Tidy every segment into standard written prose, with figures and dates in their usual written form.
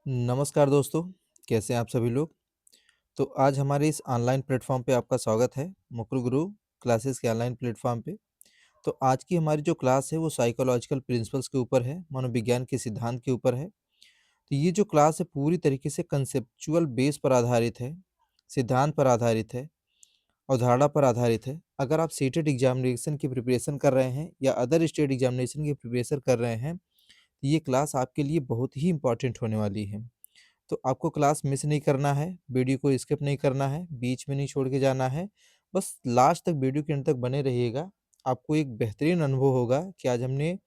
नमस्कार दोस्तों, कैसे हैं आप सभी लोग? तो आज हमारे इस ऑनलाइन प्लेटफ़ॉर्म पे आपका स्वागत है, मुकुल गुरु क्लासेस के ऑनलाइन प्लेटफ़ॉर्म पे। तो आज की हमारी जो क्लास है वो साइकोलॉजिकल प्रिंसिपल्स के ऊपर है, मनोविज्ञान के सिद्धांत के ऊपर है। तो ये जो क्लास है पूरी तरीके से कंसेप्चुअल बेस पर आधारित है, सिद्धांत पर आधारित है, अवधारणा पर आधारित है। अगर आप सीटेट एग्ज़ामिनेशन की प्रिपरेशन कर रहे हैं या अदर स्टेट एग्ज़ामिनेशन की प्रिपरेशन कर रहे हैं, तो ये क्लास आपके लिए बहुत ही इम्पोर्टेंट होने वाली है। तो आपको क्लास मिस नहीं करना है, वीडियो को स्किप नहीं करना है, बीच में नहीं छोड़ के जाना है। बस लास्ट तक वीडियो के अंत तक बने रहिएगा। आपको एक बेहतरीन अनुभव होगा कि आज हमने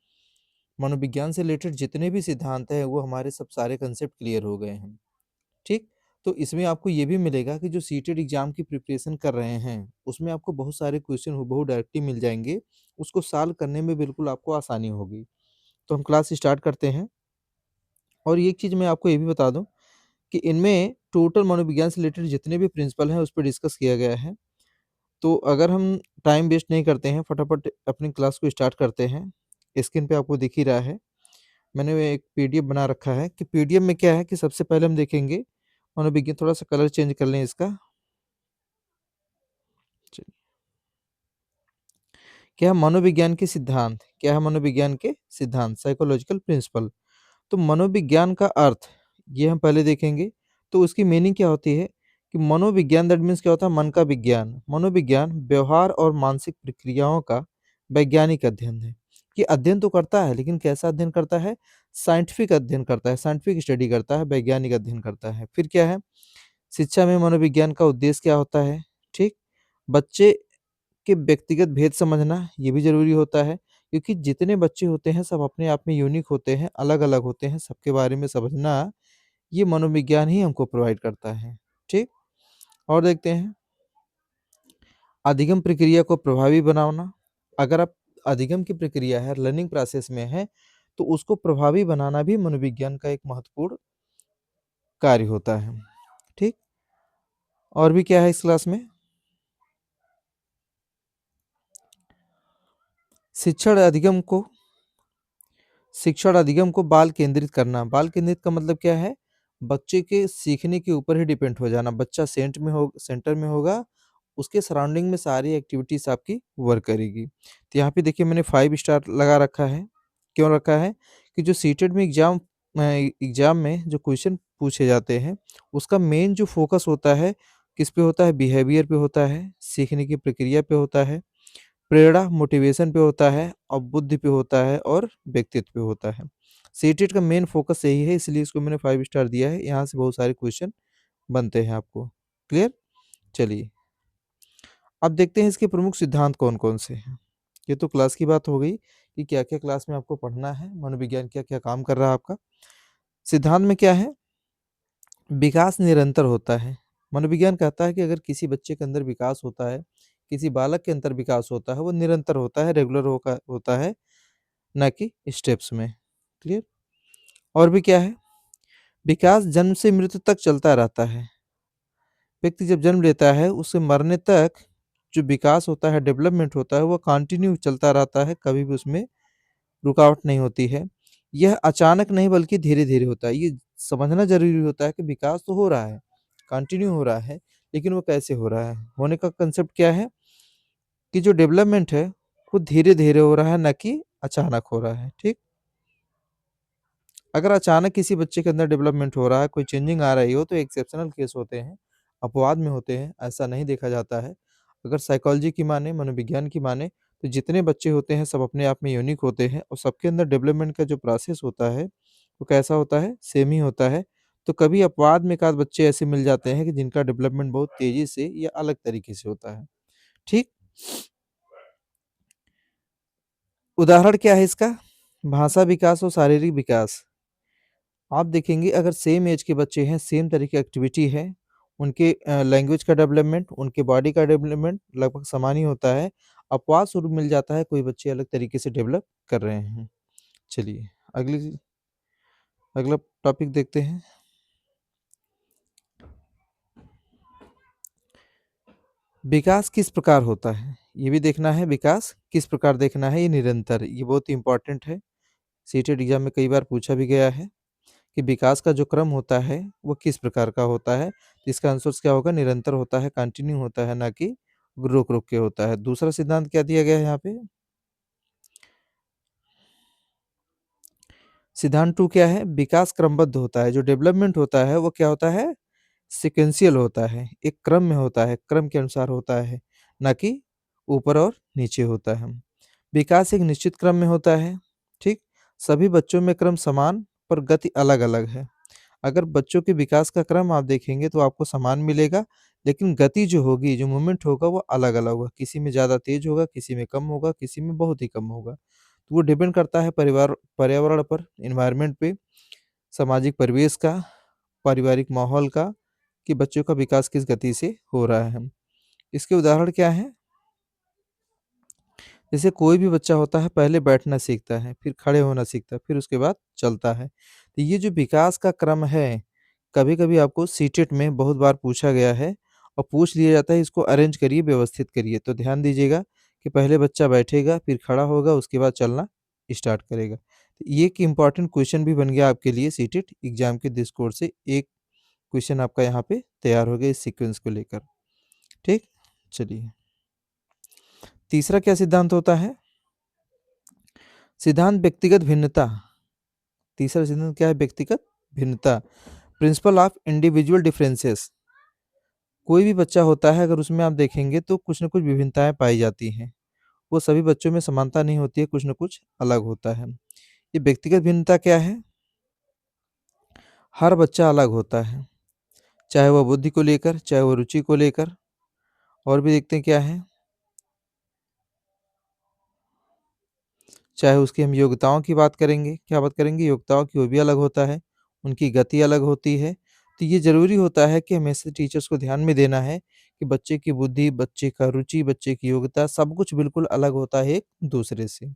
मनोविज्ञान से रिलेटेड जितने भी सिद्धांत हैं, वो हमारे सब सारे कंसेप्ट क्लियर हो गए हैं। ठीक? तो इसमें आपको ये भी मिलेगा कि जो सीटेट एग्ज़ाम की प्रिपरेशन कर रहे हैं, उसमें आपको बहुत सारे क्वेश्चन हूबहू डायरेक्टली मिल जाएँगे। उसको सॉल्व करने में बिल्कुल आपको आसानी होगी। तो हम क्लास स्टार्ट करते हैं और एक चीज़ मैं आपको ये भी बता दूँ कि इनमें टोटल मनोविज्ञान से रिलेटेड जितने भी प्रिंसिपल हैं, उस पे डिस्कस किया गया है। तो अगर हम टाइम वेस्ट नहीं करते हैं, फटाफट अपनी क्लास को स्टार्ट करते हैं। स्क्रीन पे आपको दिख ही रहा है। मैंने वो एक पीडीएफ बना रखा है कि पीडीएफ में क्या है कि सबसे पहले हम देखेंगे मनोविज्ञान थोड़ा-सा कलर चेंज कर लें इसका। चलिए, क्या है मनोविज्ञान के सिद्धांत? क्या है मनोविज्ञान के सिद्धांत? Psychological principle. तो मनोविज्ञान का अर्थ, ये हम पहले देखेंगे। तो उसकी मीनिंग क्या होती है कि मनोविज्ञान दैट मीन्स क्या होता है? मन का विज्ञान। मनोविज्ञान व्यवहार और मानसिक प्रक्रियाओं का वैज्ञानिक अध्ययन है। ये अध्ययन तो करता है, लेकिन कैसा अध्ययन करता है? साइंटिफिक अध्ययन करता है, साइंटिफिक स्टडी करता है, वैज्ञानिक अध्ययन करता है। फिर क्या है? शिक्षा में मनोविज्ञान का उद्देश्य क्या होता है? ठीक? बच्चे के व्यक्तिगत भेद समझना, ये भी ज़रूरी होता है, क्योंकि जितने बच्चे होते हैं सब अपने आप में यूनिक होते हैं, अलग-अलग होते हैं, सबके बारे में समझना ये मनोविज्ञान ही हमको प्रोवाइड करता है। ठीक? और देखते हैं अधिगम प्रक्रिया को प्रभावी बनाना। अगर आप अधिगम की प्रक्रिया है, लर्निंग प्रोसेस में है, तो उसको प्रभावी बनाना भी मनोविज्ञान का एक महत्वपूर्ण कार्य होता है। ठीक? और भी क्या है इस क्लास में? शिक्षण अधिगम को शिक्षण अधिगम को बाल केंद्रित करना। बाल केंद्रित का मतलब क्या है? बच्चे के सीखने के ऊपर ही डिपेंड हो जाना। बच्चा सेंटर में होगा, उसके सराउंडिंग में सारी एक्टिविटीज़ आपकी वर्क करेगी। तो यहाँ पे देखिए मैंने 5 स्टार लगा रखा है। क्यों रखा है? कि जो सीटेट में एग्ज़ाम में जो क्वेश्चन पूछे जाते हैं, उसका मेन जो फ़ोकस होता है, किस पे होता है? बिहेवियर पे होता है, सीखने की प्रक्रिया पे होता है, प्रेरणा मोटिवेशन पे होता है और बुद्धि पे होता है और व्यक्तित्व पे होता है। सीटेट का मेन फ़ोकस यही है, इसलिए इसको मैंने 5 स्टार दिया है। यहाँ से बहुत सारे क्वेश्चन बनते हैं आपको। क्लियर? चलिए, अब देखते हैं इसके प्रमुख सिद्धांत कौन-कौन से हैं। ये तो क्लास की बात हो गई कि क्या-क्या क्लास में आपको पढ़ना है, मनोविज्ञान क्या-क्या काम कर रहा है आपका। सिद्धांत में क्या है? विकास निरंतर होता है। मनोविज्ञान कहता है कि अगर किसी बच्चे के अंदर विकास होता है, किसी बालक के अंदर विकास होता है, वो निरंतर होता है, रेगुलर होता है, ना कि स्टेप्स में। क्लियर? और भी क्या है? विकास जन्म से मृत्यु तक चलता रहता है। व्यक्ति जब जन्म लेता है, उससे मरने तक जो विकास होता है, डेवलपमेंट होता है, वो कंटिन्यू चलता रहता है, कभी भी उसमें रुकावट नहीं होती है। यह अचानक नहीं बल्कि धीरे-धीरे होता है। ये समझना ज़रूरी होता है कि विकास तो हो रहा है, कंटिन्यू हो रहा है, लेकिन वो कैसे हो रहा है? होने का कांसेप्ट क्या है कि जो डेवलपमेंट है, वो धीरे-धीरे हो रहा है, ना कि अचानक हो रहा है। ठीक? अगर अचानक किसी बच्चे के अंदर डेवलपमेंट हो रहा है, कोई चेंजिंग आ रही हो, तो एक्सेप्शनल केस होते हैं, अपवाद में होते हैं, ऐसा नहीं देखा जाता है। अगर साइकोलॉजी की माने, मनोविज्ञान की माने, तो जितने बच्चे होते हैं, सब अपने आप में यूनिक होते हैं और सबके अंदर डेवलपमेंट का जो प्रोसेस होता है, वो कैसा होता है? सेम ही होता है। तो कभी अपवाद में एकाध बच्चे ऐसे मिल जाते हैं कि जिनका डेवलपमेंट बहुत तेज़ी से या अलग तरीके से होता है। ठीक? उदाहरण क्या है इसका? भाषा विकास और शारीरिक विकास। आप देखेंगे अगर सेम एज के बच्चे हैं, सेम तरह की एक्टिविटी है, उनके लैंग्वेज का डेवलपमेंट, उनके बॉडी का डेवलपमेंट लगभग समान ही होता है। अपवाद स्वरूप मिल जाता है, कोई बच्चे अलग तरीके से डेवलप कर रहे हैं। चलिए, अगली अगला टॉपिक देखते हैं। विकास किस प्रकार होता है? ये भी देखना है विकास किस प्रकार देखना है, ये निरंतर, ये बहुत ही इम्पोर्टेंट है। सीटेट एग्ज़ाम में कई बार पूछा भी गया है कि विकास का जो क्रम होता है वो किस प्रकार का होता है। तो इसका आंसर क्या होगा, निरंतर होता है, कंटिन्यू होता है, ना कि रुक-रुक के होता है। दूसरा सिद्धांत क्या दिया गया है यहाँ पे? सिद्धांत 2 क्या है? विकास क्रमबद्ध होता है, जो डेवलपमेंट होता है वो क्या होता है? सीक्वेंशियल होता है, एक क्रम में होता है, क्रम के अनुसार होता है, ना कि ऊपर और नीचे होता है। विकास एक निश्चित क्रम में होता है, ठीक? सभी बच्चों में क्रम समान पर गति अलग-अलग है। अगर बच्चों के विकास का क्रम आप देखेंगे तो आपको समान मिलेगा, लेकिन गति जो होगी, जो मूवमेंट होगा वो अलग-अलग होगा। किसी में ज़्यादा तेज़ होगा, किसी में कम होगा, किसी में बहुत ही कम होगा। तो वो डिपेंड करता है पर्यावरण पर, एनवायरनमेंट पे, सामाजिक परिवेश का, पारिवारिक माहौल का, कि बच्चों का विकास किस गति से हो रहा है। इसके उदाहरण क्या हैं? जैसे कोई भी बच्चा होता है पहले बैठना सीखता है, फिर खड़े होना सीखता है, फिर उसके बाद चलता है। तो ये जो विकास का क्रम है, कभी-कभी आपको सीटेट में बहुत बार पूछा गया है और पूछ लिया जाता है, इसको अरेंज करिए, व्यवस्थित करिए। तो ध्यान दीजिएगा कि पहले बच्चा बैठेगा, फिर खड़ा होगा, उसके बाद चलना स्टार्ट करेगा। तो ये एक इम्पोर्टेंट क्वेश्चन भी बन गया आपके लिए सीटेट एग्ज़ाम के दृष्टिकोण से, एक क्वेश्चन आपका यहाँ पे तैयार हो गया इस सीक्वेंस को लेकर। ठीक? चलिए, तीसरा क्या सिद्धांत होता है? सिद्धांत व्यक्तिगत भिन्नता। तीसरा सिद्धांत क्या है? व्यक्तिगत भिन्नता। Principle of individual differences. कोई भी बच्चा होता है, अगर उसमें आप देखेंगे तो कुछ न कुछ विभिन्नताएँ पाई जाती हैं। वो सभी बच्चों में समानता नहीं होती है, कुछ न कुछ अलग होता है। ये व्यक्तिगत भिन्नता क्या है? हर बच्चा अलग होता है, चाहे वह बुद्धि को लेकर, चाहे वो रुचि को लेकर। और भी देखते हैं क्या है? चाहे उसकी हम योग्यताओं की बात करेंगे, क्या बात करेंगे? योग्यताओं की, वो भी अलग होता है, उनकी गति अलग होती है। तो ये ज़रूरी होता है कि हमेशा टीचर्स को ध्यान में देना है कि बच्चे की बुद्धि, बच्चे का रुचि, बच्चे की योग्यता सब कुछ बिल्कुल अलग होता है एक-दूसरे से।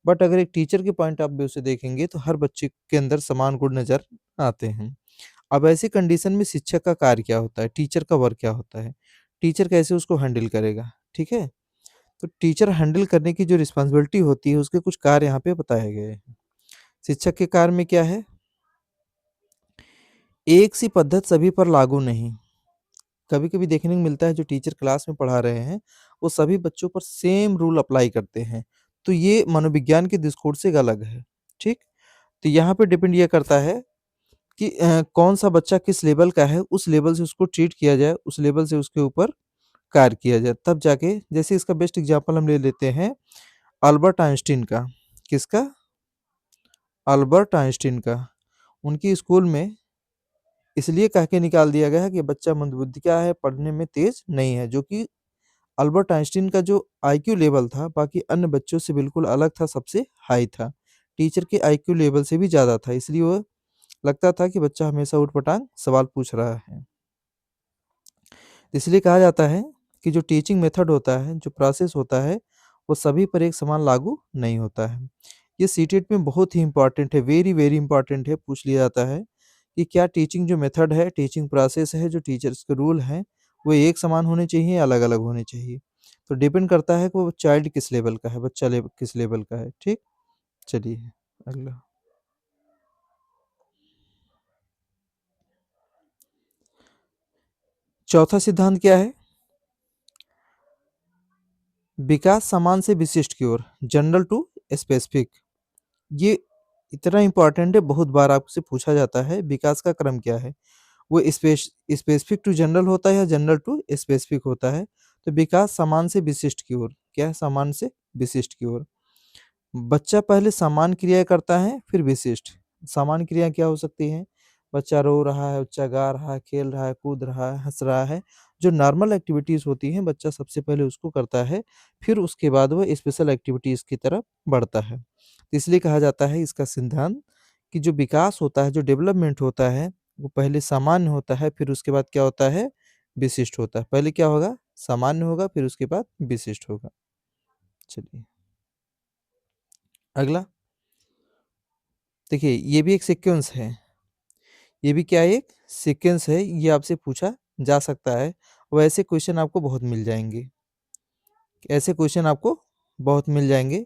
बट अगर एक टीचर के पॉइंट ऑफ व्यू से देखेंगे तो हर बच्चे के अंदर समान गुण नज़र आते हैं। अब ऐसी कंडीशन में शिक्षक का कार्य क्या होता है? टीचर का वर्क क्या होता है? टीचर कैसे उसको हैंडल करेगा? ठीक है? तो टीचर हैंडल करने की जो रिस्पॉन्सिबिलिटी होती है, उसके कुछ कार्य यहाँ पे बताए गए हैं। शिक्षक के कार्य में क्या है? एक सी पद्धत सभी पर लागू नहीं। कभी-कभी देखने को मिलता है जो टीचर क्लास में पढ़ा रहे हैं, वो सभी बच्चों पर सेम रूल अप्लाई करते हैं। तो ये मनोविज्ञान के दृष्टिकोण से अलग है, ठीक? तो यहाँ पे डिपेंड ये करता है कि कौन-सा बच्चा किस लेवल का है, उस लेवल से उसको ट्रीट किया जाए, उस लेवल से उसके ऊपर कार्य किया जाए। तब जाके, जैसे इसका बेस्ट एग्ज़ाम्पल हम ले लेते हैं अल्बर्ट आइंस्टीन का। किसका? अल्बर्ट आइंस्टीन का। उनकी स्कूल में इसलिए कह के निकाल दिया गया है कि बच्चा मंदबुद्धि का है, पढ़ने में तेज़ नहीं है, जो कि अल्बर्ट आइंस्टीन का जो आईक्यू लेवल था, बाकी अन्य बच्चों से बिल्कुल अलग था, सबसे हाई था। टीचर के आईक्यू लेवल से भी ज़्यादा था, इसलिए वो लगता था कि बच्चा हमेशा ऊट-पटांग सवाल पूछ रहा है। इसलिए कहा जाता है कि जो टीचिंग मेथड होता है, जो प्रोसेस होता है, वो सभी पर एक समान लागू नहीं होता है। ये सीटेट में बहुत ही इम्पोर्टेंट है, वेरी, वेरी इम्पोर्टेंट है, पूछ लिया जाता है कि क्या टीचिंग जो मेथड है, टीचिंग प्रोसेस है, जो टीचर्स के रूल हैं, वो एक समान होने चाहिए या अलग-अलग होने चाहिए? तो डिपेंड करता है कि वो चाइल्ड किस लेवल का है, बच्चा किस लेवल का है, ठीक? चलिए, अगला। चौथा सिद्धांत क्या है? विकास समान से विशिष्ट की ओर, जनरल टू स्पेसिफिक। ये इतना इम्पोर्टेंट है, बहुत बार आपसे पूछा जाता है, विकास का क्रम क्या है? वो स्पेसिफिक टू जनरल होता है या जनरल टू स्पेसिफिक होता है? तो विकास समान से विशिष्ट की ओर, क्या है? समान से विशिष्ट की ओर। बच्चा पहले सामान्य क्रियाएँ करता है, फिर विशिष्ट। सामान्य क्रिया क्या हो सकती हैं? बच्चा रो रहा है, बच्चा गा रहा है, खेल रहा है, कूद रहा है, हँस रहा है। जो नॉर्मल एक्टिविटीज़ होती हैं, बच्चा सबसे पहले उसको करता है, फिर उसके बाद वो स्पेशल एक्टिविटीज़ की तरफ बढ़ता है। तो इसलिए कहा जाता है इसका सिद्धांत कि जो विकास होता है, जो डेवलपमेंट होता है, वो पहले सामान्य होता है, फिर उसके बाद क्या होता है? विशिष्ट होता है। पहले क्या होगा? सामान्य होगा, फिर उसके बाद विशिष्ट होगा। चलिए, अगला। देखिए, ये भी एक सीक्वेंस है। ये भी क्या है? एक सीक्वेंस है, ये आपसे पूछा जा सकता है और ऐसे क्वेश्चन आपको बहुत मिल जाएँगे। ऐसे क्वेश्चन आपको बहुत मिल जाएँगे।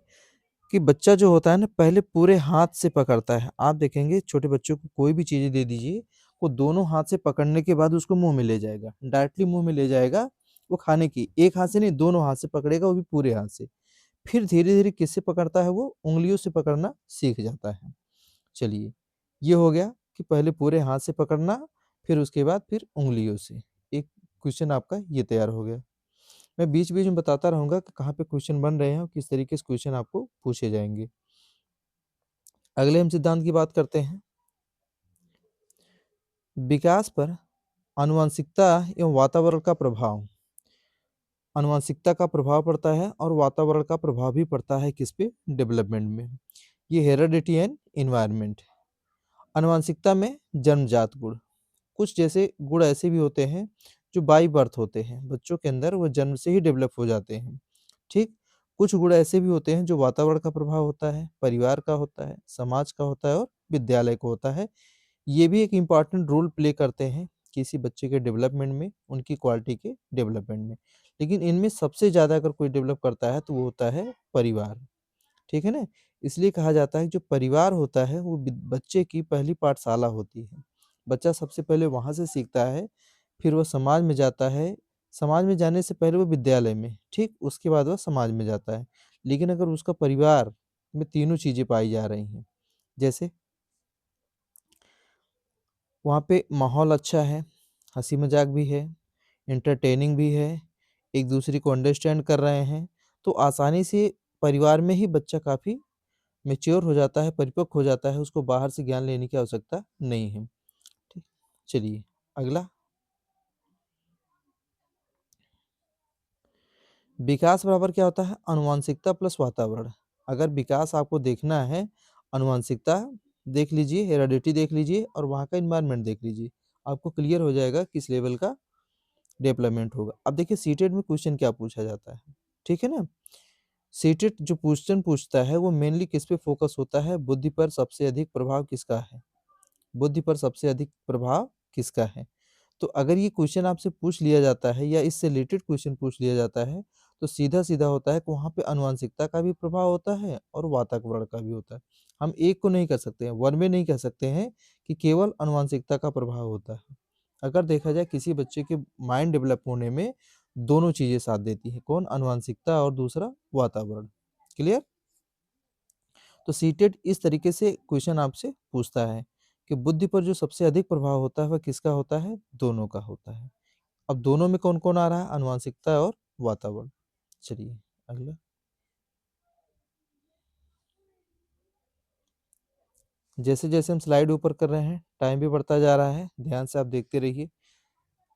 कि बच्चा जो होता है ना पहले पूरे हाथ से पकड़ता है। आप देखेंगे छोटे बच्चों को कोई भी चीज़ें दे दीजिए, वो दोनों हाथ से पकड़ने के बाद उसको मुँह में ले जाएगा। डायरेक्टली मुँह में ले जाएगा वो खाने की, एक हाथ से नहीं दोनों हाथ से पकड़ेगा वो भी पूरे हाथ से। फिर धीरे-धीरे किससे पकड़ता है वो? उँगलियों से पकड़ना सीख जाता है। चलिए, ये हो गया कि पहले पूरे हाथ से पकड़ना, फिर उसके बाद फिर उँगलियों से। एक क्वेश्चन आपका ये तैयार हो गया। मैं बीच-बीच में बताता रहूँगा कि कहाँ पे क्वेश्चन बन रहे हैं और किस तरीके से क्वेश्चन आपको पूछे जाएँगे। अगले हम सिद्धांत की बात करते हैं। विकास पर आनुवंशिकता एवं वातावरण का प्रभाव। आनुवंशिकता का प्रभाव पड़ता है और वातावरण का प्रभाव भी पड़ता है किस पे? डेवलपमेंट में। ये हेरेडिटी एंड एनवायरनमेंट। आनुवंशिकता में जन्मजात गुण। कुछ जैसे गुण ऐसे भी होते हैं जो बाय बर्थ होते हैं, बच्चों के अंदर वो जन्म से ही डेवलप हो जाते हैं, ठीक? कुछ गुण ऐसे भी होते हैं जो वातावरण का प्रभाव होता है, परिवार का होता है, समाज का होता है और विद्यालय का होता है। ये भी एक इम्पॉर्टेंट रोल प्ले करते हैं किसी बच्चे के डेवलपमेंट में, उनकी क्वालिटी के डेवलपमेंट में। लेकिन इनमें सबसे ज़्यादा अगर कोई डेवलप करता है तो वो होता है परिवार, ठीक है ना? इसलिए कहा जाता है जो परिवार होता है वो बच्चे की पहली पाठशाला होती है। बच्चा सबसे पहले वहाँ से सीखता है, फिर वो समाज में जाता है, समाज में जाने से पहले वो विद्यालय में, ठीक? उसके बाद वह समाज में जाता है। लेकिन अगर उसका परिवार में तीनों चीज़ें पाई जा रही हैं, जैसे वहाँ पे माहौल अच्छा है, हँसी-मज़ाक भी है, एंटरटेनिंग भी है, एक-दूसरे को अंडरस्टैंड कर रहे हैं, तो आसानी से परिवार में ही बच्चा काफ़ी मैच्योर हो जाता है, परिपक्व हो जाता है, उसको बाहर से ज्ञान लेने की आवश्यकता नहीं है। ठीक, चलिए अगला, विकास बराबर क्या होता है? आनुवांशिकता प्लस वातावरण। अगर विकास आपको देखना है, आनुवांशिकता देख लीजिए, हेरेडिटी देख लीजिए और वहाँ का एनवायरनमेंट देख लीजिए। आपको क्लियर हो जाएगा किस लेवल का डेवलपमेंट होगा। अब देखिए सीटेट में क्वेश्चन क्या पूछा जाता है, ठीक है ना? सीटेट जो क्वेश्चन पूछता है वो मेनली किस पे फोकस होता है? बुद्धि पर सबसे अधिक प्रभाव किसका है? बुद्धि पर सबसे अधिक प्रभाव किसका है? तो अगर ये क्वेश्चन आपसे पूछ लिया जाता है या इससे रिलेटेड क्वेश्चन पूछ लिया जाता है, तो सीधा-सीधा होता है कि वहाँ पे आनुवंशिकता का भी प्रभाव होता है और वातावरण का भी होता है। हम एक को नहीं कर सकते हैं, वन वे नहीं कह सकते हैं कि केवल आनुवंशिकता का प्रभाव होता है। अगर देखा जाए किसी बच्चे के माइंड डेवलप होने में दोनों चीज़ें साथ देती हैं, कौन? आनुवंशिकता और दूसरा वातावरण। क्लियर? तो सीटेट इस तरीके से क्वेश्चन आपसे पूछता है कि बुद्धि पर जो सबसे अधिक प्रभाव होता है वह किसका होता है? दोनों का होता है। अब दोनों में कौन-कौन आ रहा है? आनुवंशिकता और वातावरण। चलिए अगला। जैसे-जैसे हम स्लाइड ऊपर कर रहे हैं, टाइम भी बढ़ता जा रहा है, ध्यान से आप देखते रहिए।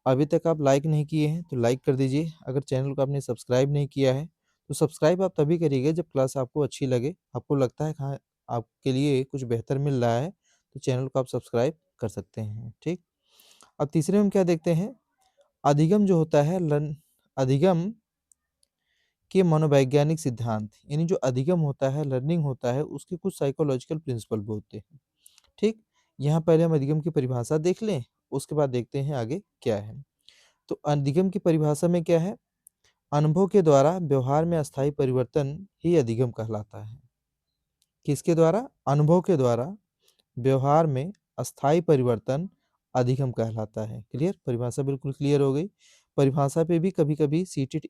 अभी तक आप लाइक नहीं किए हैं तो लाइक कर दीजिए। अगर चैनल को आपने सब्सक्राइब नहीं किया है, तो सब्सक्राइब आप तभी करिएगा जब क्लास आपको अच्छी लगे, आपको लगता है हाँ, आपके लिए कुछ बेहतर मिल रहा है, तो चैनल को आप सब्सक्राइब कर सकते हैं, ठीक? अब तीसरे में हम क्या देखते हैं? अधिगम जो होता है अधिगम के मनोवैज्ञानिक सिद्धांत, यानी जो अधिगम होता है, लर्निंग होता है, उसके कुछ साइकोलॉजिकल प्रिंसिपल भी होते हैं, ठीक? यहाँ पहले हम अधिगम की परिभाषा देख लें, उसके बाद देखते हैं आगे क्या है। तो अधिगम की परिभाषा में क्या है? अनुभव के द्वारा व्यवहार में अस्थायी परिवर्तन ही अधिगम कहलाता है। किसके द्वारा? अनुभव के द्वारा व्यवहार में अस्थायी परिवर्तन अधिगम कहलाता है। क्लियर? परिभाषा बिल्कुल क्लियर हो गई। परिभाषा पे भी कभी-कभी सीटेट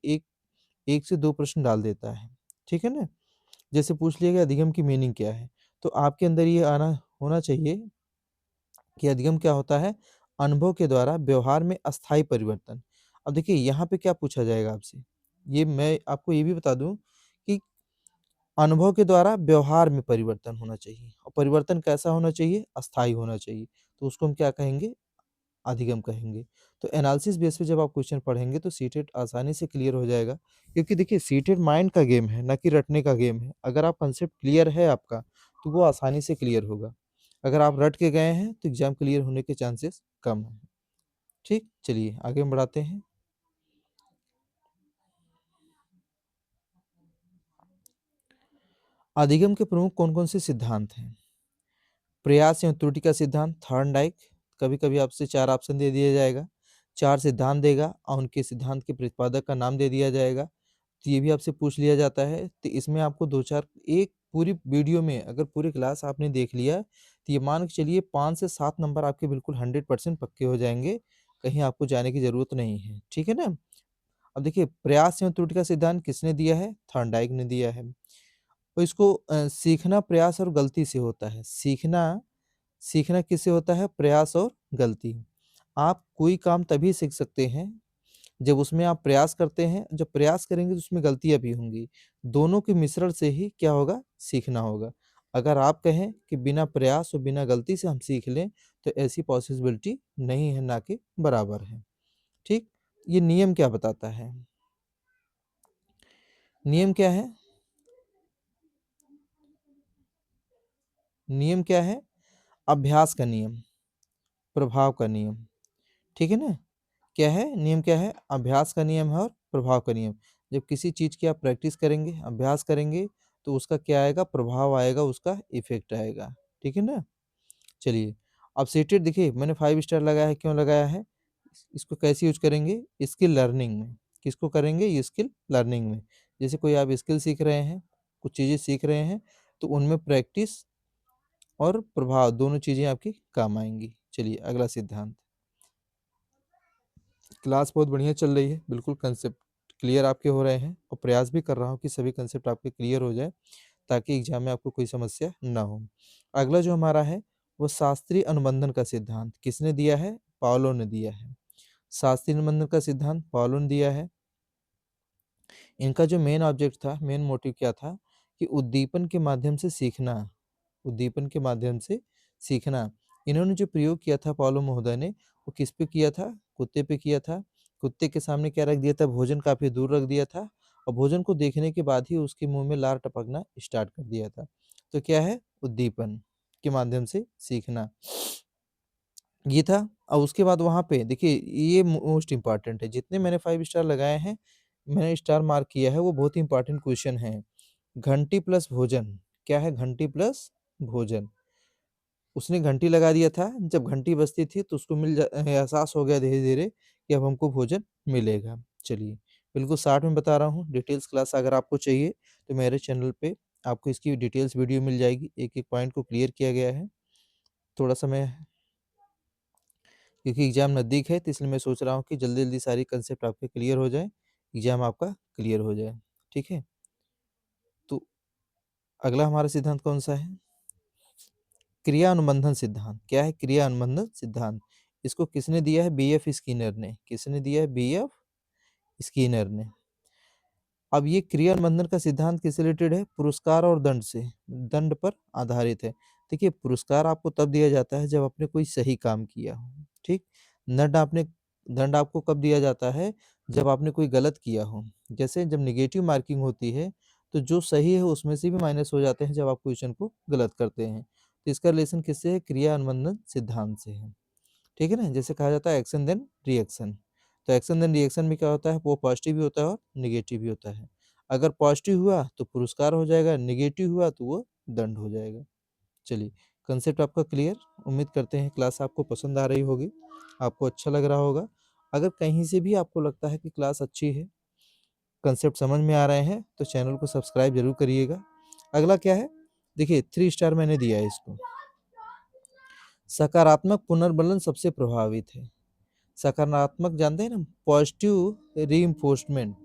1 से 2 प्रश्न डाल देता है। ठीक है ना? जैसे पूछ लिया गया अधिगम की मीनिंग क्या है? तो आपके अंदर ये आना होना चाहिए कि अधिगम क्या होता है? अनुभव के द्वारा व्यवहार में अस्थायी परिवर्तन। अब देखिए यहाँ पे क्या पूछा जाएगा आपसे? ये मैं आपको ये भी बता दूँ कि अनुभव के द्वारा व्यवहार में परिवर्तन होना चाहिए और परिवर्तन कैसा होना चाहिए? अस्थायी होना चाहिए। तो उसको हम क्या कहेंगे? अधिगम कहेंगे। तो एनालिसिस बेस पे जब आप क्वेश्चन पढ़ेंगे तो सीटेट आसानी से क्लियर हो जाएगा। क्योंकि देखिए सीटेट माइंड का गेम है, ना कि रटने का गेम है। अगर आप कंसेप्ट क्लियर है आपका, तो वो आसानी से क्लियर होगा। अगर आप रट के गए हैं, तो एग्ज़ाम क्लियर होने के चांसेस कम हैं। ठीक? चलिए आगे हम बढ़ाते हैं। अधिगम के प्रमुख कौन-कौन से सिद्धांत हैं? प्रयास एवं त्रुटि का सिद्धांत, थॉर्नडाइक। कभी-कभी आपसे 4 ऑप्शन दे दिया जाएगा। 4 सिद्धांत देगा और उनके सिद्धांत के प्रतिपादक का नाम दे दिया जाएगा। तो ये भी आपसे पूछ लिया जाता है। तो इसमें आपको 2-4 एक पूरी वीडियो में अगर पूरी क्लास आपने देख लिया तो ये मान के चलिए 5 से 7 नंबर आपके बिल्कुल 100% पक्के हो जाएँगे, कहीं आपको जाने की ज़रूरत नहीं है, ठीक है ना? अब देखिए प्रयास एवं त्रुटि का सिद्धांत किसने दिया है? थॉर्नडाइक ने दिया है। तो इसको सीखना प्रयास और गलती से होता है। सीखना सीखना किससे होता है? प्रयास और गलती। आप कोई काम तभी सीख सकते हैं जब उसमें आप प्रयास करते हैं, जब प्रयास करेंगे तो उसमें गलतियाँ भी होंगी। दोनों के मिश्रण से ही क्या होगा? सीखना होगा। अगर आप कहें कि बिना प्रयास और बिना गलती से हम सीख लें, तो ऐसी पॉसिबिलिटी नहीं है, ना कि बराबर है। ठीक? ये नियम क्या बताता है? नियम क्या है? नियम क्या है? अभ्यास का नियम, प्रभाव का नियम। ठीक है ना? क्या है? नियम क्या है? अभ्यास का नियम है और प्रभाव का नियम। जब किसी चीज़ की आप प्रैक्टिस करेंगे, अभ्यास करेंगे, तो उसका क्या आएगा? प्रभाव आएगा, उसका इफ़ेक्ट आएगा। ठीक है ना? चलिए, अब सीटेट देखिए मैंने 5 स्टार लगाया है, क्यों लगाया है? इसको कैसे यूज़ करेंगे? स्किल लर्निंग में। किसको करेंगे? ये स्किल लर्निंग में। जैसे कोई आप स्किल सीख रहे हैं, कुछ चीज़ें सीख रहे हैं, तो उनमें प्रैक्टिस और प्रभाव दोनों चीज़ें आपकी काम आएँगी। चलिए अगला सिद्धांत। क्लास बहुत बढ़िया चल रही है, बिल्कुल कंसेप्ट क्लियर आपके हो रहे हैं और प्रयास भी कर रहा हूँ कि सभी कंसेप्ट आपके क्लियर हो जाए, ताकि एग्ज़ाम में आपको कोई समस्या ना हो। अगला जो हमारा है, वो शास्त्रीय अनुबंधन का सिद्धांत किसने दिया है? पावलो ने दिया है। शास्त्रीय अनुबंधन का सिद्धांत पावलो ने दिया है। इनका जो मेन ऑब्जेक्ट था, मेन मोटिव क्या था कि उद्दीपन के माध्यम से सीखना, उद्दीपन के माध्यम से सीखना। इन्होंने जो प्रयोग किया था पावलो महोदय ने, वो किस पे किया था? कुत्ते पे किया था। कुत्ते के सामने क्या रख दिया था? भोजन काफ़ी दूर रख दिया था और भोजन को देखने के बाद ही उसके मुँह में लार टपकना स्टार्ट कर दिया था। तो क्या है? उद्दीपन के माध्यम से सीखना। ये था और उसके बाद वहाँ पे देखिए ये मोस्ट इम्पोर्टेंट है, जितने मैंने 5 स्टार लगाए हैं, मैंने स्टार मार्क किया है, वो बहुत ही इम्पोर्टेंट क्वेश्चन है। घंटी प्लस भोजन, क्या है? घंटी प्लस भोजन। उसने घंटी लगा दिया था, जब घंटी बजती थी तो उसको एहसास हो गया धीरे-धीरे कि अब हमको भोजन मिलेगा। चलिए, बिल्कुल शॉर्ट में बता रहा हूँ, डिटेल्स क्लास अगर आपको चाहिए तो मेरे चैनल पे आपको इसकी डिटेल्स वीडियो मिल जाएगी, एक-एक पॉइंट को क्लियर किया गया है। थोड़ा-सा मैं क्योंकि एग्ज़ाम नज़दीक है, तो इसलिए मैं सोच रहा हूँ कि जल्दी-जल्दी सारी कंसेप्ट आपके क्लियर हो जाएँ, एग्ज़ाम आपका क्लियर हो जाए। ठीक है? तो अगला हमारा सिद्धांत कौन-सा है? क्रिया अनुबंधन सिद्धांत। क्या है क्रिया अनुबंधन सिद्धांत? इसको किसने दिया है? बीएफ स्किनर ने। किसने दिया है? बीएफ स्किनर ने। अब ये क्रिया अनुबंधन का सिद्धांत किससे रिलेटेड है? पुरस्कार और दंड से, दंड पर आधारित है। देखिए पुरस्कार आपको तब दिया जाता है जब आपने कोई सही काम किया हो, ठीक? दंड आपको कब दिया जाता है? जब आपने कोई गलत किया हो। जैसे जब नेगेटिव मार्किंग होती है, तो जो सही है उसमें से भी माइनस हो जाते हैं जब आप क्वेश्चन को गलत करते हैं। तो इसका रिलेशन किससे है? क्रिया अनुबंधन सिद्धांत से है। ठीक है ना? जैसे कहा जाता है एक्शन देन रिएक्शन। तो एक्शन देन रिएक्शन में क्या होता है? वो पॉजिटिव भी होता है और नेगेटिव भी होता है। अगर पॉजिटिव हुआ तो पुरस्कार हो जाएगा, नेगेटिव हुआ तो वो दंड हो जाएगा। चलिए, कंसेप्ट आपका क्लियर? उम्मीद करते हैं क्लास आपको पसंद आ रही होगी, आपको अच्छा लग रहा होगा। अगर कहीं से भी आपको लगता है कि क्लास अच्छी है, कंसेप्ट समझ में आ रहे हैं, तो चैनल को सब्सक्राइब ज़रूर करिएगा। अगला क्या है? देखिए 3 स्टार मैंने दिया है इसको। सकारात्मक पुनर्बलन सबसे प्रभावित है। सकारात्मक जानते हैं ना? Positive reinforcement.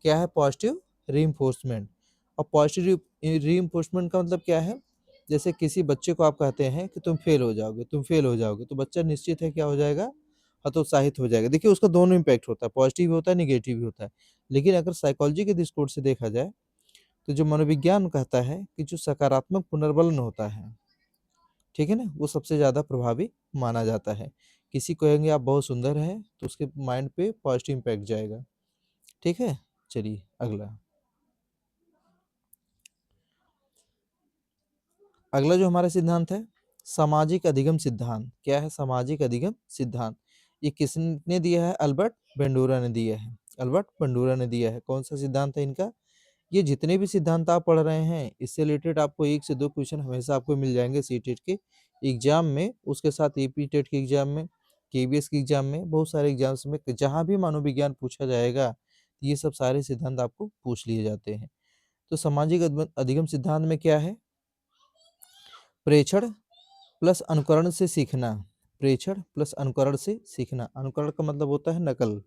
क्या है? Positive reinforcement. और पॉजिटिव रीइंफोर्समेंट का मतलब क्या है? जैसे किसी बच्चे को आप कहते हैं कि तुम फेल हो जाओगे, तुम फेल हो जाओगे, तो बच्चा निश्चित है क्या हो जाएगा? हतोत्साहित हो जाएगा। देखिए उसका दोनों इम्पैक्ट होता है, पॉजिटिव भी होता है, नेगेटिव भी होता है। लेकिन अगर साइकोलॉजी के दृष्टिकोण से देखा जाए, तो जो मनोविज्ञान कहता है कि जो सकारात्मक पुनर्बलन होता है, ठीक है ना? वो सबसे ज़्यादा प्रभावी माना जाता है। किसी को कहेंगे आप बहुत सुंदर हैं, तो उसके माइंड पे पॉजिटिव इम्पैक्ट जाएगा। ठीक है? चलिए अगला। अगला जो हमारा सिद्धांत है, सामाजिक अधिगम सिद्धांत। क्या है सामाजिक अधिगम सिद्धांत? ये किसने दिया है? अल्बर्ट बेंडूरा ने दिया है। अल्बर्ट बेंडूरा ने दिया है। कौन-सा सिद्धांत है इनका? ये जितने भी सिद्धांत आप पढ़ रहे हैं, इससे रिलेटेड आपको 1 से 2 क्वेश्चन हमेशा आपको मिल जाएँगे सीटेट के एग्ज़ाम में, उसके साथ एपी टेट के एग्ज़ाम में, केवीएस के एग्ज़ाम में, बहुत सारे एग्ज़ाम्स में जहाँ भी मनोविज्ञान पूछा जाएगा, ये सब सारे सिद्धांत आपको पूछ लिए जाते हैं। तो सामाजिक अधिगम सिद्धांत में क्या है? प्रेक्षण प्लस अनुकरण से सीखना। प्रेक्षण प्लस अनुकरण से सीखना। अनुकरण का मतलब होता है नकल,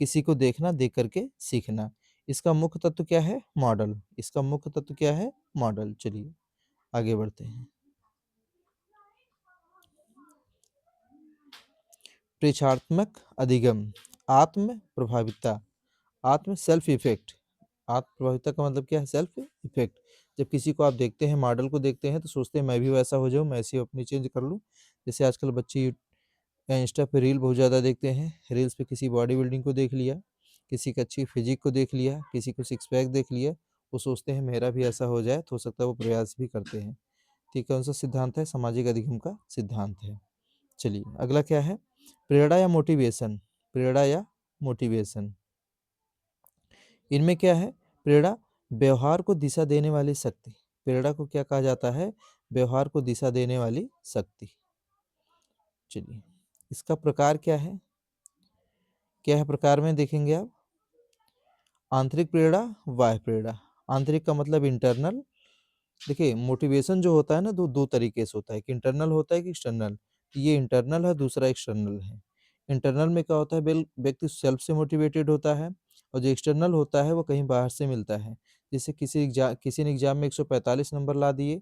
किसी को देखना, देख करके सीखना। इसका मुख्य तत्व क्या है? मॉडल। इसका मुख्य तत्व क्या है? मॉडल। चलिए आगे बढ़ते हैं। प्रेक्षात्मक अधिगम, आत्म प्रभाविता। आत्म सेल्फ इफेक्ट। आत्म प्रभाविता का मतलब क्या है? Self effect. जब किसी को आप देखते हैं, मॉडल को देखते हैं, तो सोचते हैं मैं भी वैसा हो जाऊं, मैं ऐसी अपनी चेंज कर लूं। जैसे आजकल बच्चे इंस्टा पे रील बहुत ज़्यादा देखते हैं। रील्स पे किसी बॉडी बिल्डिंग को देख लिया, किसी की अच्छी फिजिक को देख लिया, किसी को सिक्स पैक देख लिया, वो सोचते हैं मेरा भी ऐसा हो जाए, तो हो सकता है वो प्रयास भी करते हैं। ठीक है, कौन सा सिद्धांत है? सामाजिक अधिगम का सिद्धांत है। चलिए अगला क्या है? प्रेरणा या मोटिवेशन। प्रेरणा या मोटिवेशन, इनमें क्या है? प्रेरणा व्यवहार को दिशा देने वाली शक्ति। प्रेरणा को क्या कहा जाता है? व्यवहार को दिशा देने वाली शक्ति। चलिए इसका प्रकार क्या है प्रकार में देखेंगे आप? आंतरिक प्रेरणा, बाह्य प्रेरणा। आंतरिक का मतलब इंटरनल। देखिए मोटिवेशन जो होता है ना, दो दो तरीके से होता है, कि इंटरनल होता है कि एक्सटर्नल। ये इंटरनल है, दूसरा एक्सटर्नल है। इंटरनल में क्या होता है? व्यक्ति सेल्फ से मोटिवेटेड होता है, और जो एक्सटर्नल होता है वो कहीं बाहर से मिलता है। जैसे किसी ने एग्जाम में 145 नंबर ला दिए,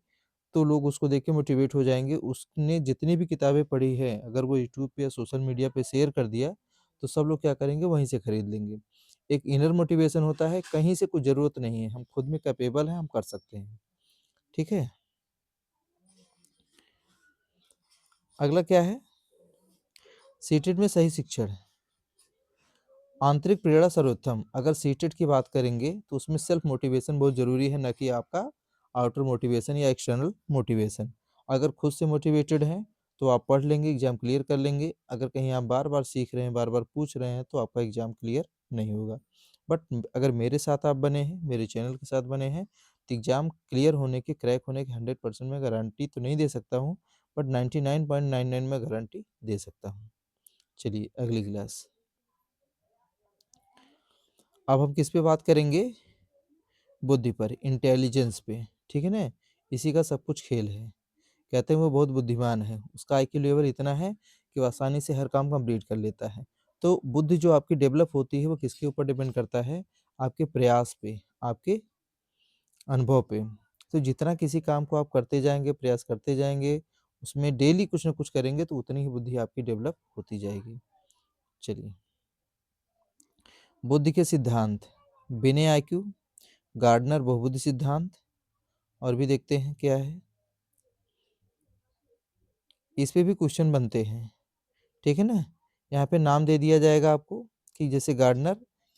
तो लोग उसको देख के मोटिवेट हो जाएंगे। उसने जितनी भी किताबें पढ़ी है, अगर वो यूट्यूब पे या सोशल मीडिया पे शेयर कर दिया, तो सब लोग क्या करेंगे? वहीं से खरीद लेंगे। एक इनर मोटिवेशन होता है, कहीं से कुछ ज़रूरत नहीं है, हम खुद में कैपेबल हैं, हम कर सकते हैं। ठीक है, अगला क्या है? सीटेट में सही शिक्षण। आंतरिक प्रेरणा सर्वोत्तम। अगर सीटेट की बात करेंगे तो उसमें सेल्फ मोटिवेशन बहुत ज़रूरी है, न कि आपका आउटर मोटिवेशन या एक्सटर्नल मोटिवेशन। अगर खुद से मोटिवेटेड हैं तो आप पढ़ लेंगे, एग्जाम क्लियर कर लेंगे। अगर कहीं आप बार बार सीख रहे हैं, बार बार पूछ रहे हैं, तो आपका एग्जाम क्लियर नहीं होगा। बट अगर मेरे साथ आप बने हैं, मेरे चैनल के साथ बने हैं, तो एग्जाम क्लियर होने के, क्रैक होने के 100% में गारंटी तो नहीं दे सकता हूँ, बट 99.99 में गारंटी दे सकता हूँ। चलिए अगली क्लास। अब हम किस पे बात करेंगे? बुद्धि पर, इंटेलिजेंस पे। ठीक है ना, इसी का सब कुछ खेल है। कहते हैं वो बहुत बुद्धिमान है, उसका आईक्यू लेवल इतना है कि वो आसानी से हर काम कंप्लीट कर लेता है। तो बुद्धि जो आपकी डेवलप होती है, वो किसके ऊपर डिपेंड करता है? आपके प्रयास पे, आपके अनुभव पे। तो जितना किसी काम को आप करते जाएंगे, प्रयास करते जाएंगे, उसमें डेली कुछ ना कुछ करेंगे, तो उतनी ही बुद्धि आपकी डेवलप होती जाएगी। चलिए, बुद्धि के सिद्धांत, बिने आईक्यू, गार्डनर बहुबुद्धि सिद्धांत, और भी देखते हैं क्या है। इस पे भी क्वेश्चन बनते हैं। ठीक है ना, यहाँ पे नाम दे दिया जाएगा आपको, कि जैसे गार्डनर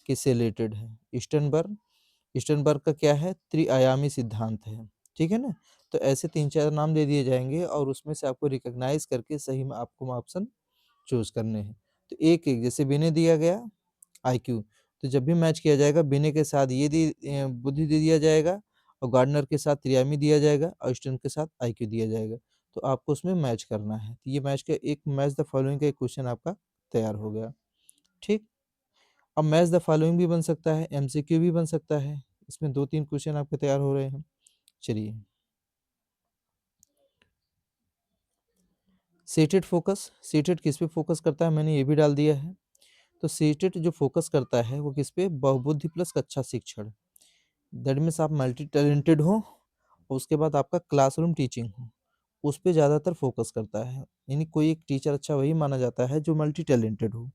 किससे रिलेटेड है। ईस्टर्नबर्ग का क्या है? त्रिआयामी सिद्धांत है। ठीक है ना, तो ऐसे 3-4 नाम दे दिए जाएंगे, और उसमें से आपको रिकॉग्नाइज करके सही में आपको ऑप्शन चूज करने हैं। तो एक एक, जैसे बिने दिया गया आईक्यू, तो जब भी मैच किया जाएगा, बिने के साथ ये बुद्धि दे दिया जाएगा, और गार्डनर के साथ त्रियामी दिया जाएगा, और स्टर्न के साथ आईक्यू दिया जाएगा। तो आपको उसमें मैच करना है। तो ये मैच का एक, मैच द फॉलोइंग का एक क्वेश्चन आपका तैयार हो गया। ठीक, अब मैच द फॉलोइंग भी बन सकता है, एमसीक्यू भी बन सकता है। इसमें 2-3 क्वेश्चन आपके तैयार हो रहे हैं। चलिए, सीटेड फोकस। सीटेड किस पे फोकस करता है, मैंने ये भी डाल दिया है। तो सीटेड जो फोकस करता है वो किस पे? बहुबुद्धि प्लस कक्षा शिक्षण। दैट मीन्स आप मल्टी टैलेंटेड हो, और उसके बाद आपका क्लासरूम टीचिंग हो, उस पे ज़्यादातर फोकस करता है। यानी कोई एक टीचर अच्छा वही माना जाता है जो मल्टी टैलेंटेड हो,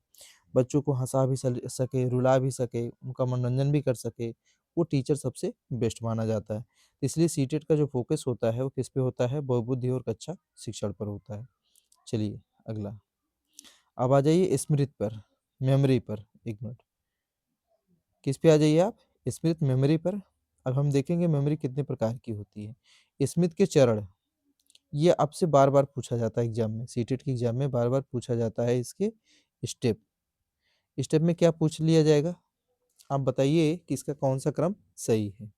बच्चों को हंसा भी सके, रुला भी सके, उनका मनोरंजन भी कर सके, वो टीचर सबसे बेस्ट माना जाता है। इसलिए सीटेट का जो फोकस होता है वो किस पे होता है? बहुबुद्धि और कक्षा शिक्षण पर होता है। चलिए अगला, अब आ जाइए स्मृति पर, मेमोरी पर। एक मिनट, किस पे आ जाइए आप? स्मृति, मेमोरी पर। अब हम देखेंगे मेमोरी कितने प्रकार की होती है। स्मृति के चरण, ये आपसे बार बार पूछा जाता है एग्जाम में, सीटेट के एग्जाम में बार बार पूछा जाता है। इसके स्टेप, स्टेप में क्या पूछ लिया जाएगा? आप बताइए कि इसका कौन सा क्रम सही है।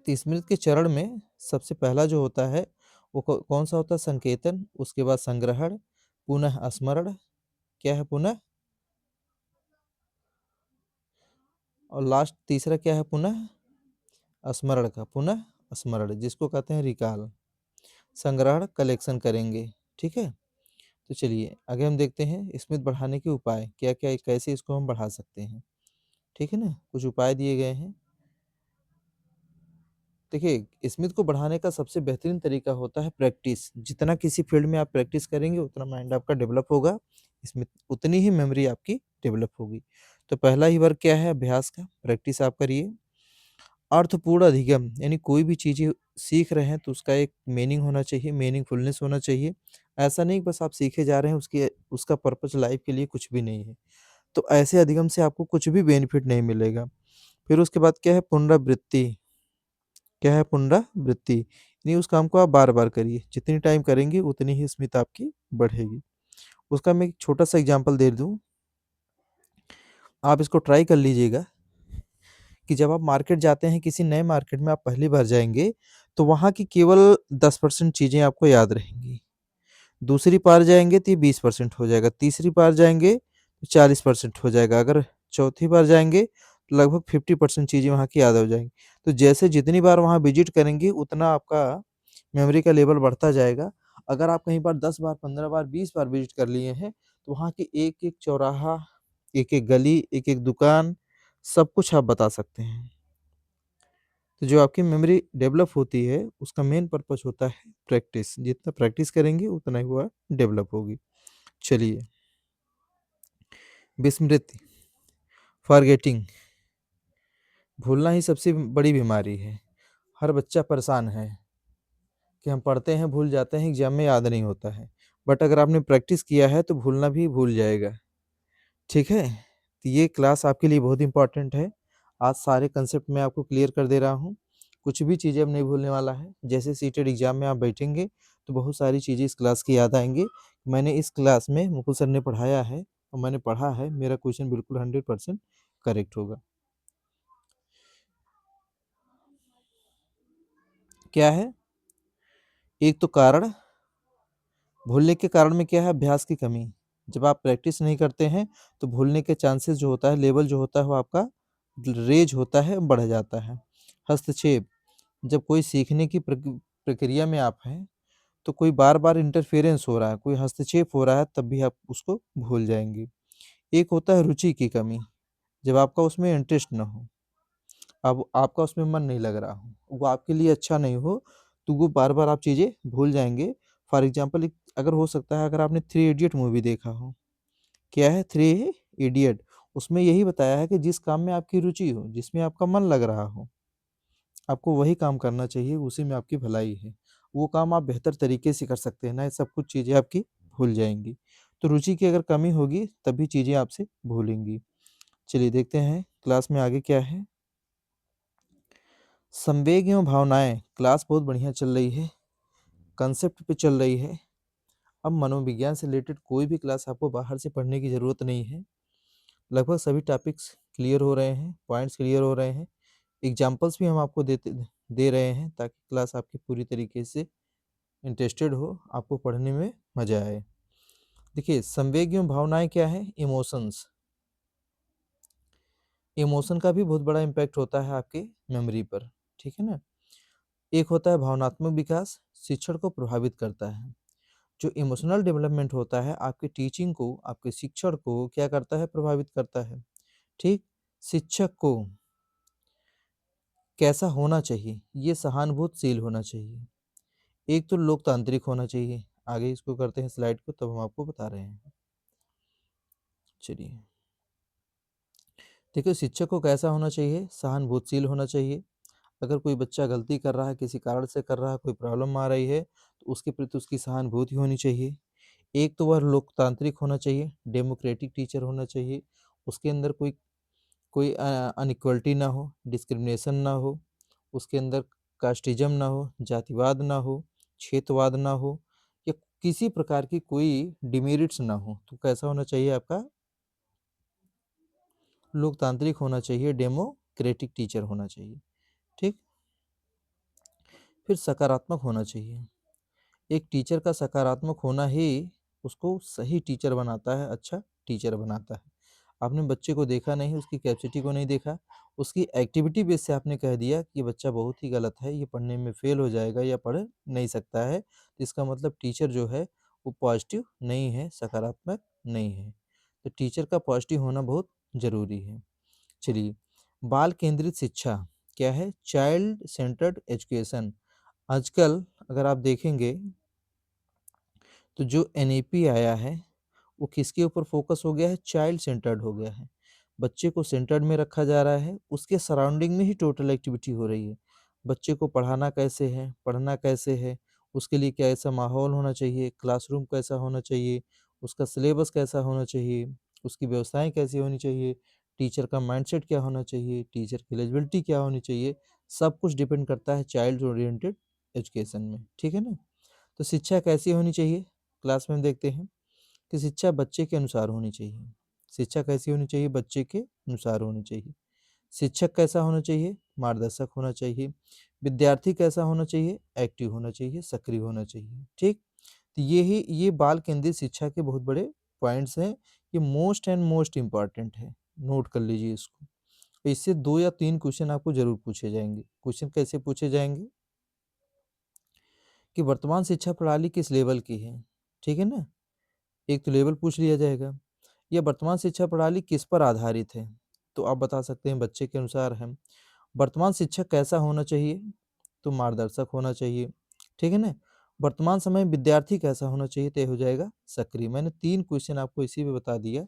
तो स्मृति के चरण में सबसे पहला जो होता है वो कौन सा होता है? संकेतन, उसके बाद संग्रहण, पुनः स्मरण, क्या है पुनः, और लास्ट तीसरा क्या है? पुनः स्मरण का, पुनः स्मरण, जिसको कहते हैं रिकॉल, संग्रहण, कलेक्शन करेंगे। ठीक है? तो चलिए आगे हम देखते हैं स्मृति बढ़ाने के उपाय, क्या-क्या कैसे इसको हम बढ़ा सकते हैं। ठीक है ना? कुछ उपाय दिए गए हैं। देखिए, स्मिथ को बढ़ाने का सबसे बेहतरीन तरीका होता है प्रैक्टिस। जितना किसी फील्ड में आप प्रैक्टिस करेंगे, उतना माइंड आपका डेवलप होगा, इसमें उतनी ही मेमोरी आपकी डेवलप होगी। तो पहला ही वर्क क्या है? अभ्यास का, प्रैक्टिस आप करिए। अर्थपूर्ण अधिगम, यानी कोई भी चीज़ें सीख रहे हैं तो उसका एक मीनिंग होना चाहिए, मीनिंगफुलनेस होना चाहिए। ऐसा नहीं बस आप सीखे जा रहे हैं, उसकी उसका पर्पज़ लाइफ़ के लिए कुछ भी नहीं है। तो ऐसे अधिगम से आपको कुछ भी बेनिफिट नहीं मिलेगा। फिर उसके बाद क्या है? पुनरावृत्ति। क्या है? पुनरावृत्ति, यानी उस काम को आप बार-बार करिए, जितनी टाइम करेंगे उतनी ही स्मित आपकी बढ़ेगी। उसका मैं एक छोटा-सा एग्ज़ाम्पल दे दूँ, आप इसको ट्राई कर लीजिएगा कि जब आप मार्केट जाते हैं, किसी नए मार्केट में आप पहली बार जाएँगे, तो वहाँ की केवल 10% चीज़ें आपको याद रहेंगी। दूसरी बार जाएँगे तो ये 20% हो जाएगा, तीसरी बार जाएँगे तो 40% हो जाएगा, अगर चौथी बार जाएँगे तो लगभग 50% चीज़ें वहाँ की याद हो जाएँगी। तो जैसे जितनी बार वहाँ विज़िट करेंगे उतना आपका मेमोरी का लेवल बढ़ता जाएगा। अगर आप कहीं बार 10 बार, 15 बार, 20 बार विज़िट कर लिए हैं, तो वहाँ की एक-एक चौराहा, एक-एक गली, एक-एक दुकान, सब कुछ आप बता सकते हैं। तो जो आपकी मेमोरी डेवलप होती है, उसका मेन पर्पज़ होता है प्रैक्टिस। जितना प्रैक्टिस करेंगे उतना ही वह डेवलप होगी। चलिए, विस्मृति, फॉरगेटिंग, भूलना ही सबसे बड़ी बीमारी है। हर बच्चा परेशान है कि हम पढ़ते हैं, भूल जाते हैं, एग्ज़ाम में याद नहीं होता है। बट अगर आपने प्रैक्टिस किया है तो भूलना भी भूल जाएगा। ठीक है? तो ये क्लास आपके लिए बहुत इम्पोर्टेंट है। आज सारे कंसेप्ट मैं आपको क्लियर कर दे रहा हूँ। कुछ भी चीज़ें अब नहीं भूलने वाला है। जैसे सीटेट एग्ज़ाम में आप बैठेंगे, तो बहुत सारी चीज़ें इस क्लास की याद आएँगी। मैंने इस क्लास में मुकुल सर ने पढ़ाया है और मैंने पढ़ा है, मेरा क्वेश्चन बिल्कुल 100% करेक्ट होगा। क्या है? एक तो कारण, भूलने के कारण में क्या है? अभ्यास की कमी। जब आप प्रैक्टिस नहीं करते हैं, तो भूलने के चांसेस जो होता है, लेवल जो होता है वो आपका रेज होता है, बढ़ जाता है। हस्तक्षेप, जब कोई सीखने की प्रक्रिया में आप हैं, तो कोई बार-बार इंटरफेरेंस हो रहा है, कोई हस्तक्षेप हो रहा है, तब भी आप उसको भूल जाएँगे। एक होता है रुचि की कमी, जब आपका उसमें इंटरेस्ट ना हो, अब आपका उसमें मन नहीं लग रहा हो, वो आपके लिए अच्छा नहीं हो, तो वो बार-बार आप चीज़ें भूल जाएँगे। फॉर एग्ज़ाम्पल एक अगर हो सकता है, अगर आपने थ्री इडियट मूवी देखा हो, क्या है थ्री इडियट? उसमें यही बताया है कि जिस काम में आपकी रुचि हो, जिसमें आपका मन लग रहा हो, आपको वही काम करना चाहिए, उसी में आपकी भलाई है। वो काम आप बेहतर तरीके से कर सकते हैं, ना ये सब कुछ चीज़ें आपकी भूल जाएँगी। तो रुचि की अगर कमी होगी, तभी चीज़ें आपसे भूलेंगी। चलिए देखते हैं क्लास में आगे क्या है। संवेग एवं भावनाएँ, क्लास बहुत बढ़िया चल रही है, कांसेप्ट पे चल रही है। अब मनोविज्ञान से रिलेटेड कोई भी क्लास आपको बाहर से पढ़ने की ज़रूरत नहीं है। लगभग सभी टॉपिक्स क्लियर हो रहे हैं, पॉइंट्स क्लियर हो रहे हैं। एग्ज़ाम्पल्स भी हम आपको दे रहे हैं, ताकि क्लास आपकी पूरी तरीके से इंटरेस्टेड हो, आपको पढ़ने में मज़ा आए। देखिए, संवेग एवं भावनाएँ क्या है? इमोशंस। इमोशन का भी बहुत बड़ा इम्पैक्ट होता है आपके मेमोरी पर, ठीक है ना? एक होता है भावनात्मक विकास, शिक्षण को प्रभावित करता है। जो इमोशनल डेवलपमेंट होता है, आपकी टीचिंग को, आपके शिक्षण को क्या करता है? प्रभावित करता है, ठीक? शिक्षक को कैसा होना चाहिए? ये सहानुभूतिशील होना चाहिए। एक तो लोकतांत्रिक होना चाहिए। आगे इसको करते हैं स्लाइड को, तब हम आपको बता रहे हैं। चलिए, देखिए शिक्षक को कैसा होना चाहिए? सहानुभूतिशील होना चाहिए। अगर कोई बच्चा गलती कर रहा है, किसी कारण से कर रहा है, कोई प्रॉब्लम आ रही है, तो उसके प्रति उसकी सहानुभूति होनी चाहिए। एक तो वह लोकतांत्रिक होना चाहिए, डेमोक्रेटिक टीचर होना चाहिए। उसके अंदर कोई कोई अनइक्वालिटी ना हो, डिस्क्रिमिनेशन ना हो, उसके अंदर कास्टिज़्म ना हो, जातिवाद ना हो, क्षेत्रवाद ना हो, या किसी प्रकार की कोई डिमेरिट्स ना हो। तो कैसा होना चाहिए आपका? लोकतांत्रिक होना चाहिए, डेमोक्रेटिक टीचर होना चाहिए, ठीक? फिर सकारात्मक होना चाहिए। एक टीचर का सकारात्मक होना ही उसको सही टीचर बनाता है, अच्छा टीचर बनाता है। आपने बच्चे को देखा नहीं, उसकी कैपेसिटी को नहीं देखा, उसकी एक्टिविटी बेस से आपने कह दिया कि ये बच्चा बहुत ही गलत है, ये पढ़ने में फेल हो जाएगा या पढ़ नहीं सकता है। तो इसका मतलब टीचर जो है वो पॉजिटिव नहीं है, सकारात्मक नहीं है। तो टीचर का पॉजिटिव होना बहुत ज़रूरी है। चलिए, बाल केंद्रित शिक्षा क्या है? Child centred education. आजकल अगर आप देखेंगे तो जो एनईपी आया है वो किसके ऊपर फोकस हो गया है? चाइल्ड सेंटर्ड हो गया है। बच्चे को सेंटर्ड में रखा जा रहा है, उसके सराउंडिंग में ही टोटल एक्टिविटी हो रही है। बच्चे को पढ़ाना कैसे है, पढ़ना कैसे है, उसके लिए क्या ऐसा माहौल होना चाहिए, क्लासरूम कैसा होना चाहिए, उसका सिलेबस कैसा होना चाहिए, उसकी व्यवस्थाएं कैसी होनी चाहिए, टीचर का माइंडसेट क्या होना चाहिए, टीचर की एलिजिबिलिटी क्या होनी चाहिए, सब कुछ डिपेंड करता है चाइल्ड ओरिएंटेड एजुकेशन में। ठीक है ना? तो शिक्षा कैसी होनी चाहिए? क्लास में हम देखते हैं कि शिक्षा बच्चे के अनुसार होनी चाहिए। शिक्षा कैसी होनी चाहिए? बच्चे के अनुसार होनी चाहिए। शिक्षक कैसा होना चाहिए? मार्गदर्शक होना चाहिए। विद्यार्थी कैसा होना चाहिए? एक्टिव होना चाहिए, सक्रिय होना चाहिए। ठीक? तो ये बाल केंद्रित शिक्षा के बहुत बड़े पॉइंट्स हैं। ये मोस्ट एंड मोस्ट इम्पॉर्टेंट है। नोट कर लीजिए इसको। तो इससे 2 या 3 क्वेश्चन आपको ज़रूर पूछे जाएँगे। क्वेश्चन कैसे पूछे जाएँगे? कि वर्तमान शिक्षा प्रणाली किस लेवल की है? ठीक है ना? एक तो लेवल पूछ लिया जाएगा। या वर्तमान शिक्षा प्रणाली किस पर आधारित है? तो आप बता सकते हैं बच्चे के अनुसार है। वर्तमान शिक्षक कैसा होना चाहिए? तो मार्गदर्शक होना चाहिए। ठीक है ना? वर्तमान समय में विद्यार्थी कैसा होना चाहिए? तो ये हो जाएगा सक्रिय। मैंने 3 क्वेश्चन आपको इसी में बता दिया।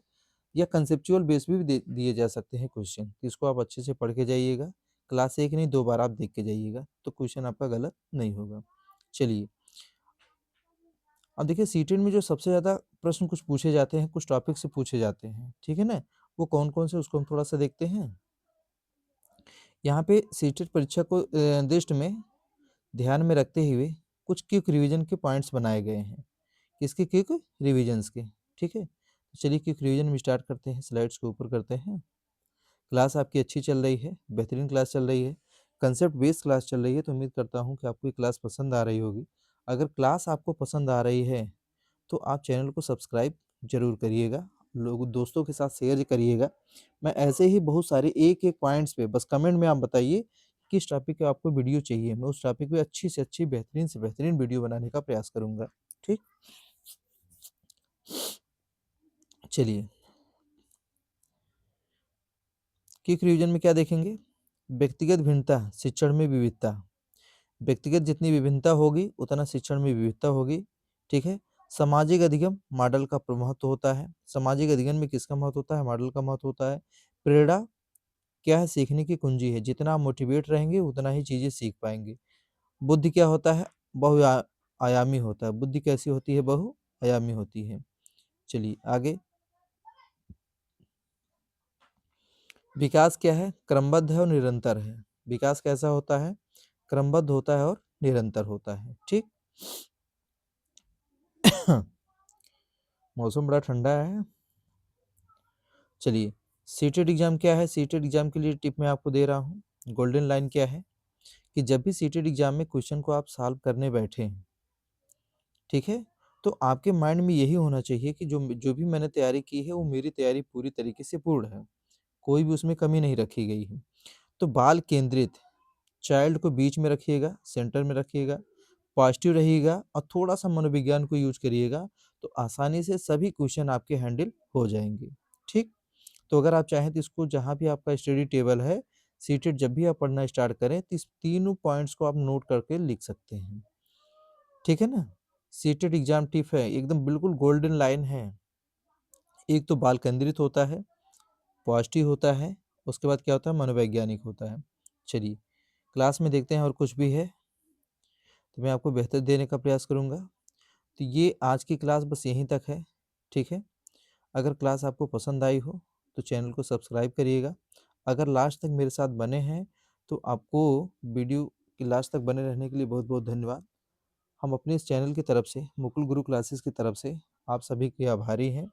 या कंसेप्चुअल बेस पे भी दे दिए जा सकते हैं क्वेश्चन। इसको आप अच्छे से पढ़ के जाइएगा। क्लास 1 नहीं 2 बार आप देख के जाइएगा, तो क्वेश्चन आपका गलत नहीं होगा। चलिए, अब देखिए सीटेट में जो सबसे ज़्यादा प्रश्न कुछ पूछे जाते हैं, कुछ टॉपिक से पूछे जाते हैं, ठीक है ना? वो कौन-कौन से उसको हम थोड़ा-सा देखते हैं। यहाँ पे सीटेट परीक्षा को दृष्टि में ध्यान में रखते हुए कुछ क्विक रिवीजन के पॉइंट्स बनाए गए हैं। किसके? क्विक रिवीजन्स के, ठीक है? तो चलिए क्विक रिवीजन में स्टार्ट करते हैं, स्लाइड्स को ऊपर करते हैं। क्लास आपकी अच्छी चल रही है, बेहतरीन क्लास चल रही है, कंसेप्ट बेस्ड क्लास चल रही है, तो उम्मीद करता हूँ कि आपको ये क्लास पसंद आ रही होगी। अगर क्लास आपको पसंद आ रही है तो आप चैनल को सब्सक्राइब ज़रूर करिएगा, लोग दोस्तों के साथ शेयर करिएगा। मैं ऐसे ही बहुत सारे एक-एक पॉइंट्स पे बस कमेंट में आप बताइए किस टॉपिक पे आपको वीडियो चाहिए, मैं उस टॉपिक पे अच्छी से अच्छी, बेहतरीन से बेहतरीन वीडियो बनाने का प्रयास करूँगा। ठीक? चलिए, क्विक रिवीजन में क्या देखेंगे? व्यक्तिगत भिन्नता, शिक्षण में विविधता। व्यक्तिगत जितनी विभिन्नता होगी, उतना शिक्षण में विविधता होगी। ठीक है? सामाजिक अधिगम मॉडल का महत्व होता है। सामाजिक अधिगम में किसका महत्व होता है? मॉडल का महत्व होता है। प्रेरणा क्या है? सीखने की कुंजी है। जितना आप मोटिवेट रहेंगे, उतना ही चीज़ें सीख पाएँगे। बुद्धि क्या होता है? आयामी होता है। बुद्धि कैसी होती है? बहुआयामी होती है। चलिए आगे। विकास क्या है? क्रमबद्ध है और निरंतर है। विकास कैसा होता है? क्रमबद्ध होता है और निरंतर होता है। ठीक? मौसम बड़ा ठंडा है। चलिए, सीटेट एग्ज़ाम क्या है? सीटेट एग्ज़ाम के लिए टिप मैं आपको दे रहा हूँ। गोल्डन लाइन क्या है? कि जब भी सीटेट एग्ज़ाम में क्वेश्चन को आप सॉल्व करने बैठें, ठीक है? तो आपके माइंड में यही होना चाहिए कि जो जो भी मैंने तैयारी की है, वो मेरी तैयारी पूरी तरीके से पूर्ण है। कोई भी उसमें कमी नहीं रखी गई है। तो बाल केंद्रित, चाइल्ड को बीच में रखिएगा, सेंटर में रखिएगा, पॉजिटिव रहिएगा और थोड़ा-सा मनोविज्ञान को यूज़ करिएगा, तो आसानी से सभी क्वेश्चन आपके हैंडल हो जाएँगे। ठीक? तो अगर आप चाहें तो इसको जहाँ भी आपका स्टडी टेबल है, सीटेट जब भी आप पढ़ना स्टार्ट करें, तो इस तीनों पॉइंट्स को आप नोट करके लिख सकते हैं। ठीक है ना? सीटेट एग्ज़ाम टिप है, एकदम बिल्कुल गोल्डन लाइन है। एक तो बाल केंद्रित होता है, पॉजिटिव होता है, उसके बाद क्या होता है? मनोवैज्ञानिक होता है। चलिए, क्लास में देखते हैं और कुछ भी है, तो मैं आपको बेहतर देने का प्रयास करूँगा। तो ये आज की क्लास बस यहीं तक है, ठीक है? अगर क्लास आपको पसंद आई हो, तो चैनल को सब्सक्राइब करिएगा। अगर लास्ट तक मेरे साथ बने हैं, तो आपको वीडियो के लास्ट तक बने रहने के लिए बहुत-बहुत धन्यवाद। हम अपने इस चैनल की तरफ से, मुकुल गुरु क्लासेस की तरफ से आप सभी के आभारी हैं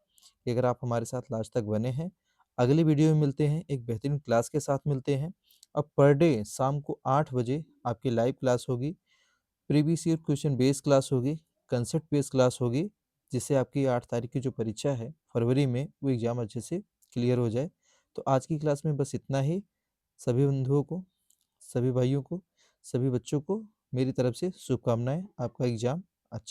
कि अगर आप हमारे साथ लास्ट तक बने हैं। अगली वीडियो में मिलते हैं, एक बेहतरीन क्लास के साथ मिलते हैं। अब पर डे शाम को 8 बजे आपकी लाइव क्लास होगी, previous year question based class होगी, कंसेप्ट बेस्ड क्लास होगी, जिससे आपकी 8 तारीख की जो परीक्षा है फरवरी में, वो एग्ज़ाम अच्छे से क्लियर हो जाए। तो आज की क्लास में बस इतना ही। सभी बंधुओं को, सभी भाइयों को, सभी बच्चों को मेरी तरफ से शुभकामनाएँ। आपका एग्ज़ाम अच्छा